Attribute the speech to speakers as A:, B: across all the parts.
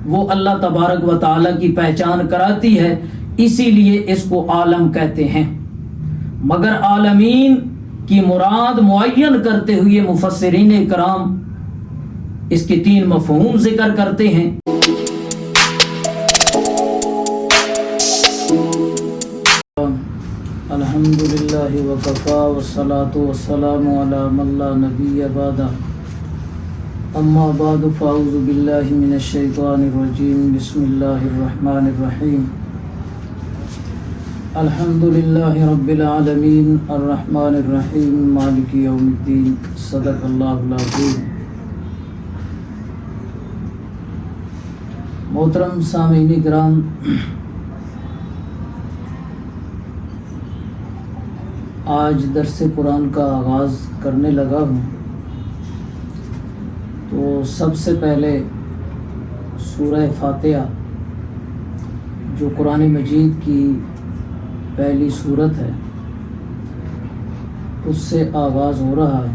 A: وہ اللہ تبارک و تعالیٰ کی پہچان کراتی ہے، اسی لیے اس کو عالم کہتے ہیں۔ مگر عالمین کی مراد معین کرتے ہوئے مفسرین کرام اس کے 3 مفہوم ذکر کرتے ہیں۔ الحمدللہ وکفا والصلاة والسلام علی من لا نبی بعدہ، اما بعد فاعوذ باللہ من الشیطان الرجیم، بسم اللہ الرحمن الرحیم۔ الحمدللہ رب العالمین الرحمن الرحیم مالک یوم الدین، صدق اللہ العظیم۔ محترم سامعین کرام، آج درس قرآن کا آغاز کرنے لگا ہوں، تو سب سے پہلے سورہ فاتحہ جو قرآن مجید کی پہلی سورت ہے اس سے آغاز ہو رہا ہے۔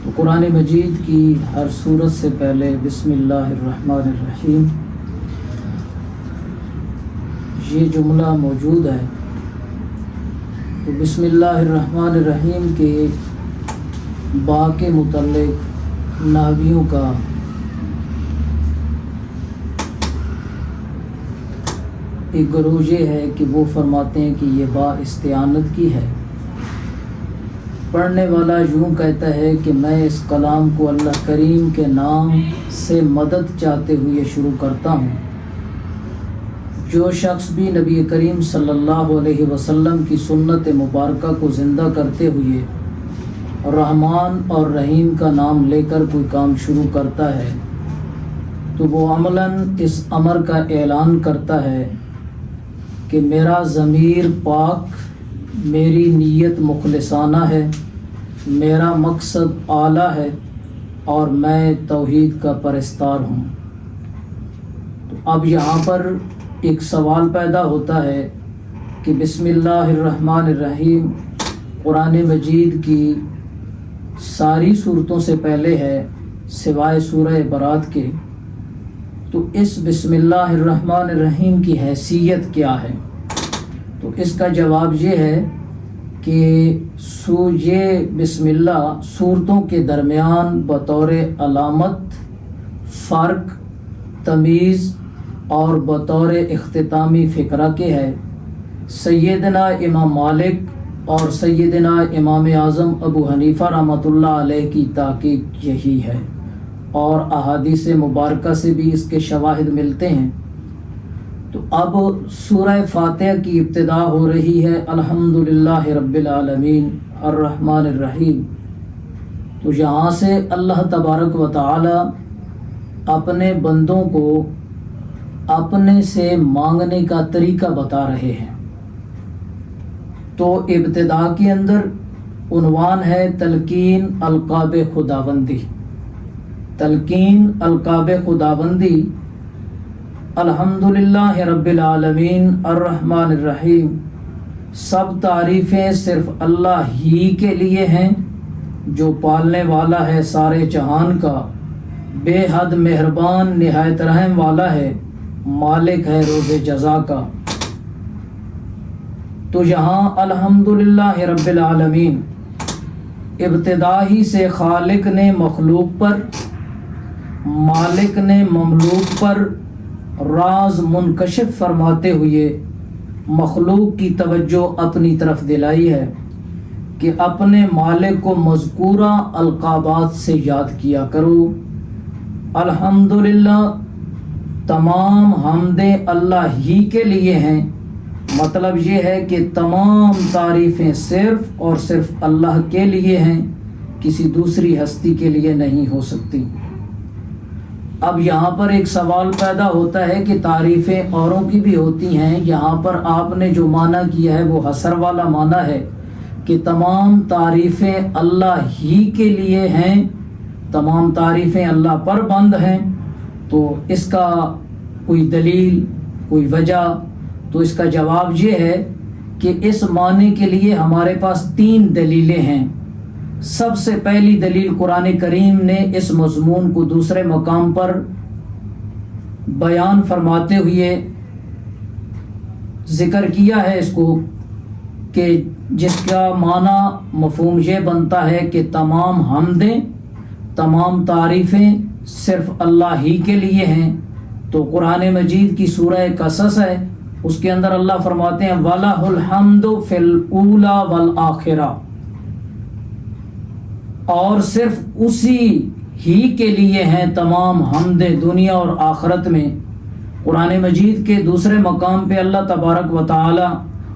A: تو قرآن مجید کی ہر سورت سے پہلے بسم اللہ الرحمن الرحیم یہ جملہ موجود ہے۔ تو بسم اللہ الرحمن الرحیم کے با کے متعلق نحویوں کا ایک گروہ یہ ہے کہ وہ فرماتے ہیں کہ یہ با استعانت کی ہے۔ پڑھنے والا یوں کہتا ہے کہ میں اس کلام کو اللہ کریم کے نام سے مدد چاہتے ہوئے شروع کرتا ہوں۔ جو شخص بھی نبی کریم صلی اللہ علیہ وسلم کی سنت مبارکہ کو زندہ کرتے ہوئے رحمان اور رحیم کا نام لے کر کوئی کام شروع کرتا ہے تو وہ عملاً اس امر کا اعلان کرتا ہے کہ میرا ضمیر پاک، میری نیت مخلصانہ ہے، میرا مقصد اعلیٰ ہے اور میں توحید کا پرستار ہوں۔ تو اب یہاں پر ایک سوال پیدا ہوتا ہے کہ بسم اللہ الرحمن الرحیم قرآن مجید کی ساری صورتوں سے پہلے ہے سوائے سورہ برات کے، تو اس بسم اللہ الرحمن الرحیم کی حیثیت کیا ہے؟ تو اس کا جواب یہ ہے کہ یہ بسم اللہ صورتوں کے درمیان بطور علامت، فرق، تمیز اور بطور اختتامی فقرہ کے ہے۔ سیدنا امام مالک اور سیدنا امام اعظم ابو حنیفہ رحمۃ اللہ علیہ کی تحقیق یہی ہے، اور احادیث مبارکہ سے بھی اس کے شواہد ملتے ہیں۔ تو اب سورہ فاتحہ کی ابتدا ہو رہی ہے الحمدللہ رب العالمین الرحمن الرحیم۔ تو یہاں سے اللہ تبارک و تعالی اپنے بندوں کو اپنے سے مانگنے کا طریقہ بتا رہے ہیں۔ تو ابتدا کے اندر عنوان ہے تلقین القاب خداوندی۔ تلقین القاب خداوندی، الحمدللہ رب العالمین الرحمن الرحیم، سب تعریفیں صرف اللہ ہی کے لیے ہیں جو پالنے والا ہے سارے جہان کا، بے حد مہربان نہایت رحم والا ہے، مالک ہے روز جزا کا۔ تو یہاں الحمدللہ رب العالمین ابتدا ہی سے خالق نے مخلوق پر، مالک نے مملوک پر راز منکشف فرماتے ہوئے مخلوق کی توجہ اپنی طرف دلائی ہے کہ اپنے مالک کو مذکورہ القابات سے یاد کیا کرو۔ الحمدللہ تمام حمدیں اللہ ہی کے لیے ہیں، مطلب یہ ہے کہ تمام تعریفیں صرف اور صرف اللہ کے لیے ہیں، کسی دوسری ہستی کے لیے نہیں ہو سکتی۔ اب یہاں پر ایک سوال پیدا ہوتا ہے کہ تعریفیں اوروں کی بھی ہوتی ہیں۔ یہاں پر آپ نے جو معنی کیا ہے وہ حصر والا معنی ہے کہ تمام تعریفیں اللہ ہی کے لیے ہیں، تمام تعریفیں اللہ پر بند ہیں۔ تو اس کا کوئی دلیل، کوئی وجہ؟ تو اس کا جواب یہ ہے کہ اس معنی کے لیے ہمارے پاس 3 دلیلیں ہیں۔ سب سے پہلی دلیل قرآن کریم نے اس مضمون کو دوسرے مقام پر بیان فرماتے ہوئے ذکر کیا ہے اس کو کہ جس کا معنی مفہوم یہ بنتا ہے کہ تمام حمدیں تمام تعریفیں صرف اللہ ہی کے لیے ہیں۔ تو قرآن مجید کی سورہ قصص ہے، اس کے اندر اللہ فرماتے ہیں وَلَهُ الْحَمْدُ فِي الْأُولَى وَالْآخِرَةِ، اور صرف اسی ہی کے لیے ہیں تمام حمدیں دنیا اور آخرت میں۔ قرآن مجید کے دوسرے مقام پہ اللہ تبارک و تعالی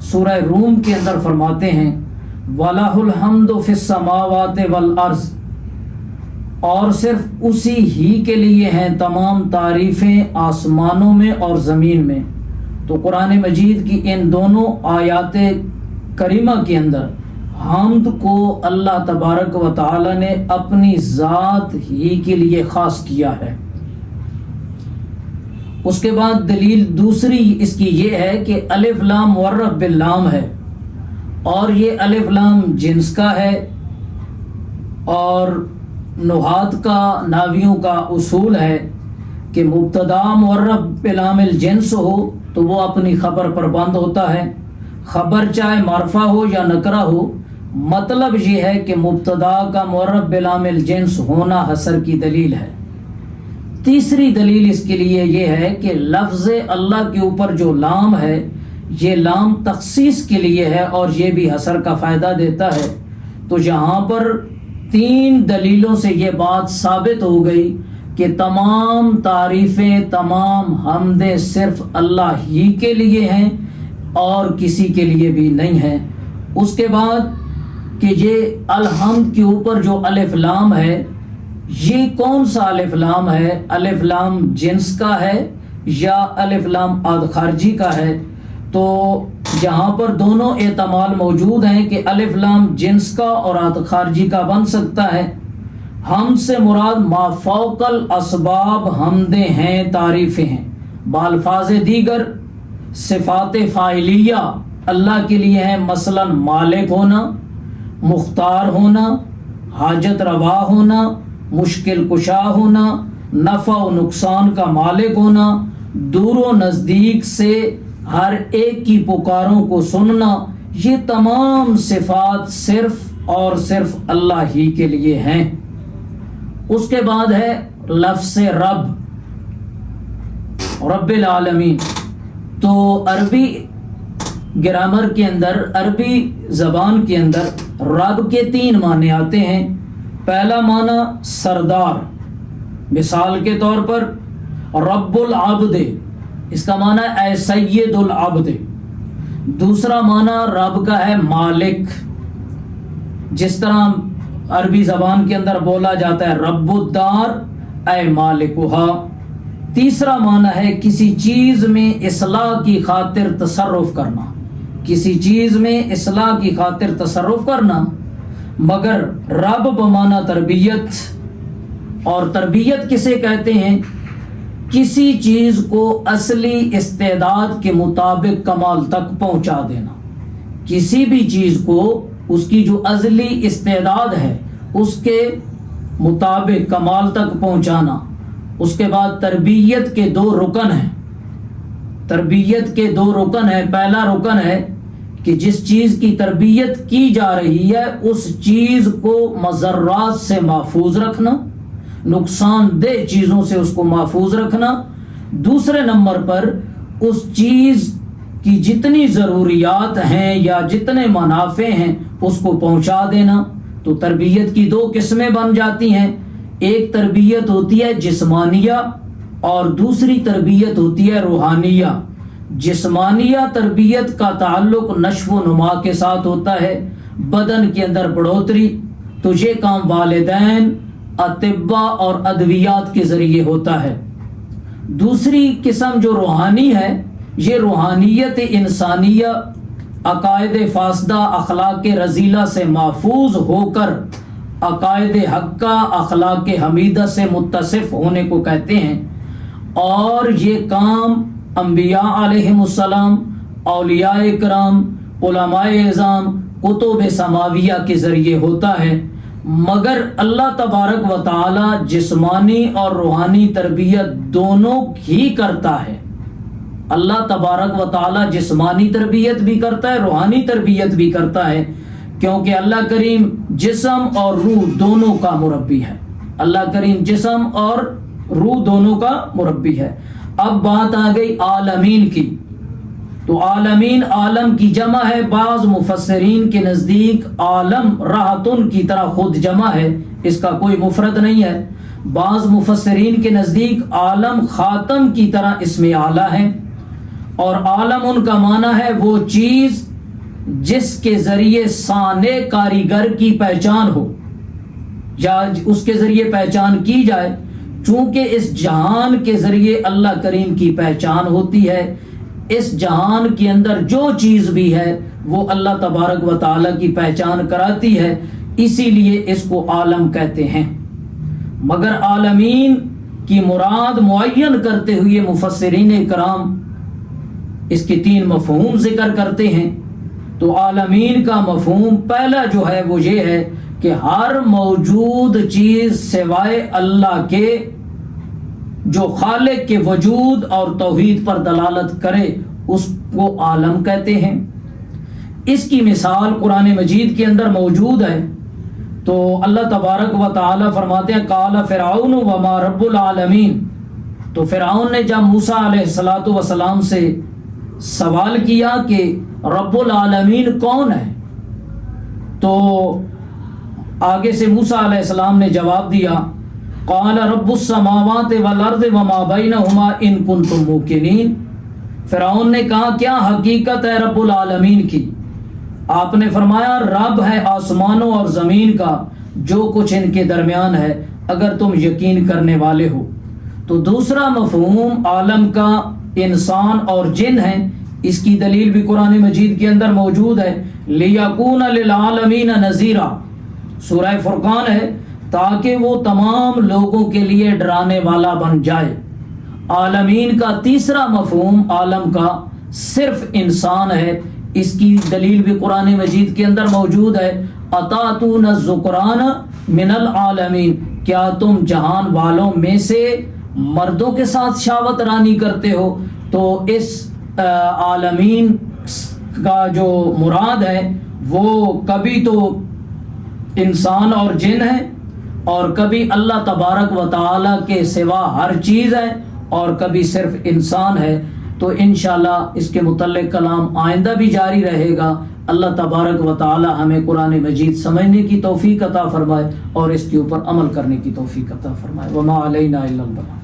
A: سورہ روم کے اندر فرماتے ہیں وَلَهُ الْحَمْدُ فِي السَّمَاوَاتِ وَالْأَرْضِ، اور صرف اسی ہی کے لیے ہیں تمام تعریفیں آسمانوں میں اور زمین میں۔ تو قرآن مجید کی ان دونوں آیات کریمہ کے اندر حمد کو اللہ تبارک و تعالی نے اپنی ذات ہی کے لیے خاص کیا ہے۔ اس کے بعد دلیل دوسری اس کی یہ ہے کہ الف لام معرف باللام ہے، اور یہ الف لام جنس کا ہے، اور نحات کا ناویوں کا اصول ہے کہ مبتدا معرف بلام الجنس ہو تو وہ اپنی خبر پر بند ہوتا ہے، خبر چاہے معرفہ ہو یا نکرہ ہو، مطلب یہ ہے کہ مبتدا کا معرف بلام الجنس ہونا حصر کی دلیل ہے۔ تیسری دلیل اس کے لیے یہ ہے کہ لفظ اللہ کے اوپر جو لام ہے یہ لام تخصیص کے لیے ہے اور یہ بھی حصر کا فائدہ دیتا ہے۔ تو یہاں پر تین دلیلوں سے یہ بات ثابت ہو گئی کہ تمام تعریفیں تمام حمدیں صرف اللہ ہی کے لیے ہیں اور کسی کے لیے بھی نہیں ہیں۔ اس کے بعد کہ یہ الحمد کے اوپر جو الف لام ہے یہ کون سا الف لام ہے؟ الف لام جنس کا ہے یا الف لام عاد خارجی کا ہے؟ تو یہاں پر دونوں احتمال موجود ہیں کہ الف لام جنس کا اور عاد خارجی کا بن سکتا ہے۔ حمد سے مراد ما فوق الاسباب حمدیں ہیں، تعریفیں ہیں۔ بالفاظ دیگر صفات فاعلیہ اللہ کے لیے ہیں، مثلا مالک ہونا، مختار ہونا، حاجت روا ہونا، مشکل کشا ہونا، نفع و نقصان کا مالک ہونا، دور و نزدیک سے ہر ایک کی پکاروں کو سننا، یہ تمام صفات صرف اور صرف اللہ ہی کے لیے ہیں۔ اس کے بعد ہے لفظ رب، رب العالمین۔ تو عربی گرامر کے اندر، عربی زبان کے اندر رب کے تین معنی آتے ہیں۔ پہلا معنی سردار، مثال کے طور پر رب العبد، اس کا معنی اے سید العبد۔ دوسرا معنی رب کا ہے مالک، جس طرح عربی زبان کے اندر بولا جاتا ہے رب الدار اے مالکہا۔ تیسرا معنی ہے کسی چیز میں اصلاح کی خاطر تصرف کرنا، کسی چیز میں اصلاح کی خاطر تصرف کرنا۔ مگر رب بمعنی تربیت، اور تربیت کسے کہتے ہیں؟ کسی چیز کو اصلی استعداد کے مطابق کمال تک پہنچا دینا، کسی بھی چیز کو اس کی جو ازلی استعداد ہے اس کے مطابق کمال تک پہنچانا۔ اس کے بعد تربیت کے دو رکن ہیں، تربیت کے دو رکن ہیں۔ پہلا رکن ہے کہ جس چیز کی تربیت کی جا رہی ہے اس چیز کو مضرات سے محفوظ رکھنا، نقصان دہ چیزوں سے اس کو محفوظ رکھنا۔ دوسرے نمبر پر اس چیز کی جتنی ضروریات ہیں یا جتنے منافع ہیں اس کو پہنچا دینا۔ تو تربیت کی دو قسمیں بن جاتی ہیں، ایک تربیت ہوتی ہے جسمانیہ اور دوسری تربیت ہوتی ہے روحانیہ۔ جسمانیہ تربیت کا تعلق نشو و نما کے ساتھ ہوتا ہے، بدن کے اندر بڑھوتری، تو یہ کام والدین، اطباء اور ادویات کے ذریعے ہوتا ہے۔ دوسری قسم جو روحانی ہے، یہ روحانیت انسانیہ عقائد فاسدہ، اخلاق رذیلہ سے محفوظ ہو کر عقائد حقہ، اخلاق حمیدہ سے متصف ہونے کو کہتے ہیں۔ اور یہ کام انبیاء علیہم السلام، اولیاء کرام، علماء اعظام، کتب سماویہ کے ذریعے ہوتا ہے۔ مگر اللہ تبارک و تعالی جسمانی اور روحانی تربیت دونوں ہی کرتا ہے۔ اللہ تبارک و تعالی جسمانی تربیت بھی کرتا ہے، روحانی تربیت بھی کرتا ہے، کیونکہ اللہ کریم جسم اور روح دونوں کا مربی ہے۔ اللہ کریم جسم اور روح دونوں کا مربی ہے۔ اب بات آ گئی عالمین کی، تو عالمین عالم کی جمع ہے۔ بعض مفسرین کے نزدیک عالم راحتن کی طرح خود جمع ہے، اس کا کوئی مفرد نہیں ہے۔ بعض مفسرین کے نزدیک عالم خاتم کی طرح اسم اعلیٰ ہے، اور عالم ان کا معنی ہے وہ چیز جس کے ذریعے صانع کاریگر کی پہچان ہو یا اس کے ذریعے پہچان کی جائے۔ چونکہ اس جہان کے ذریعے اللہ کریم کی پہچان ہوتی ہے، اس جہان کے اندر جو چیز بھی ہے وہ اللہ تبارک و تعالیٰ کی پہچان کراتی ہے، اسی لیے اس کو عالم کہتے ہیں۔ مگر عالمین کی مراد معین کرتے ہوئے مفسرین کرام اس کے 3 مفہوم ذکر کرتے ہیں۔ تو عالمین کا مفہوم پہلا جو ہے وہ یہ ہے کہ ہر موجود چیز سوائے اللہ کے جو خالق کے وجود اور توحید پر دلالت کرے اس کو عالم کہتے ہیں۔ اس کی مثال قرآن مجید کے اندر موجود ہے۔ تو اللہ تبارک و تعالی فرماتے ہیں قال فرعون وما رب العالمین، تو فرعون نے جب موسیٰ علیہ السلام سے سوال کیا کہ رب العالمین کون ہے، تو آگے سے موسیٰ علیہ السلام نے جواب دیا قال رب السماوات والارض وما بینہما ان کنتم موقنین۔ فرعون نے کہا کیا حقیقت ہے رب العالمین کی؟ آپ نے فرمایا رب ہے آسمانوں اور زمین کا جو کچھ ان کے درمیان ہے، اگر تم یقین کرنے والے ہو۔ تو دوسرا مفہوم عالم کا انسان اور جن ہے، اس کی دلیل بھی قرآن مجید کے اندر موجود ہے۔ لیکون للعالمین نذیرا، سورہ فرقان ہے، تاکہ وہ تمام لوگوں کے لیے ڈرانے والا بن جائے۔ عالمین کا تیسرا مفہوم عالم کا صرف انسان ہے، اس کی دلیل بھی قرآن مجید کے اندر موجود ہے۔ اتاتون الذکران من العالمین، کیا تم جہان والوں میں سے مردوں کے ساتھ شاوت رانی کرتے ہو؟ تو اس عالمین کا جو مراد ہے وہ کبھی تو انسان اور جن ہے، اور کبھی اللہ تبارک و تعالی کے سوا ہر چیز ہے، اور کبھی صرف انسان ہے۔ تو انشاءاللہ اس کے متعلق کلام آئندہ بھی جاری رہے گا۔ اللہ تبارک و تعالی ہمیں قرآن مجید سمجھنے کی توفیق عطا فرمائے اور اس کے اوپر عمل کرنے کی توفیق عطا فرمائے۔ وما علینا الا البلاغ۔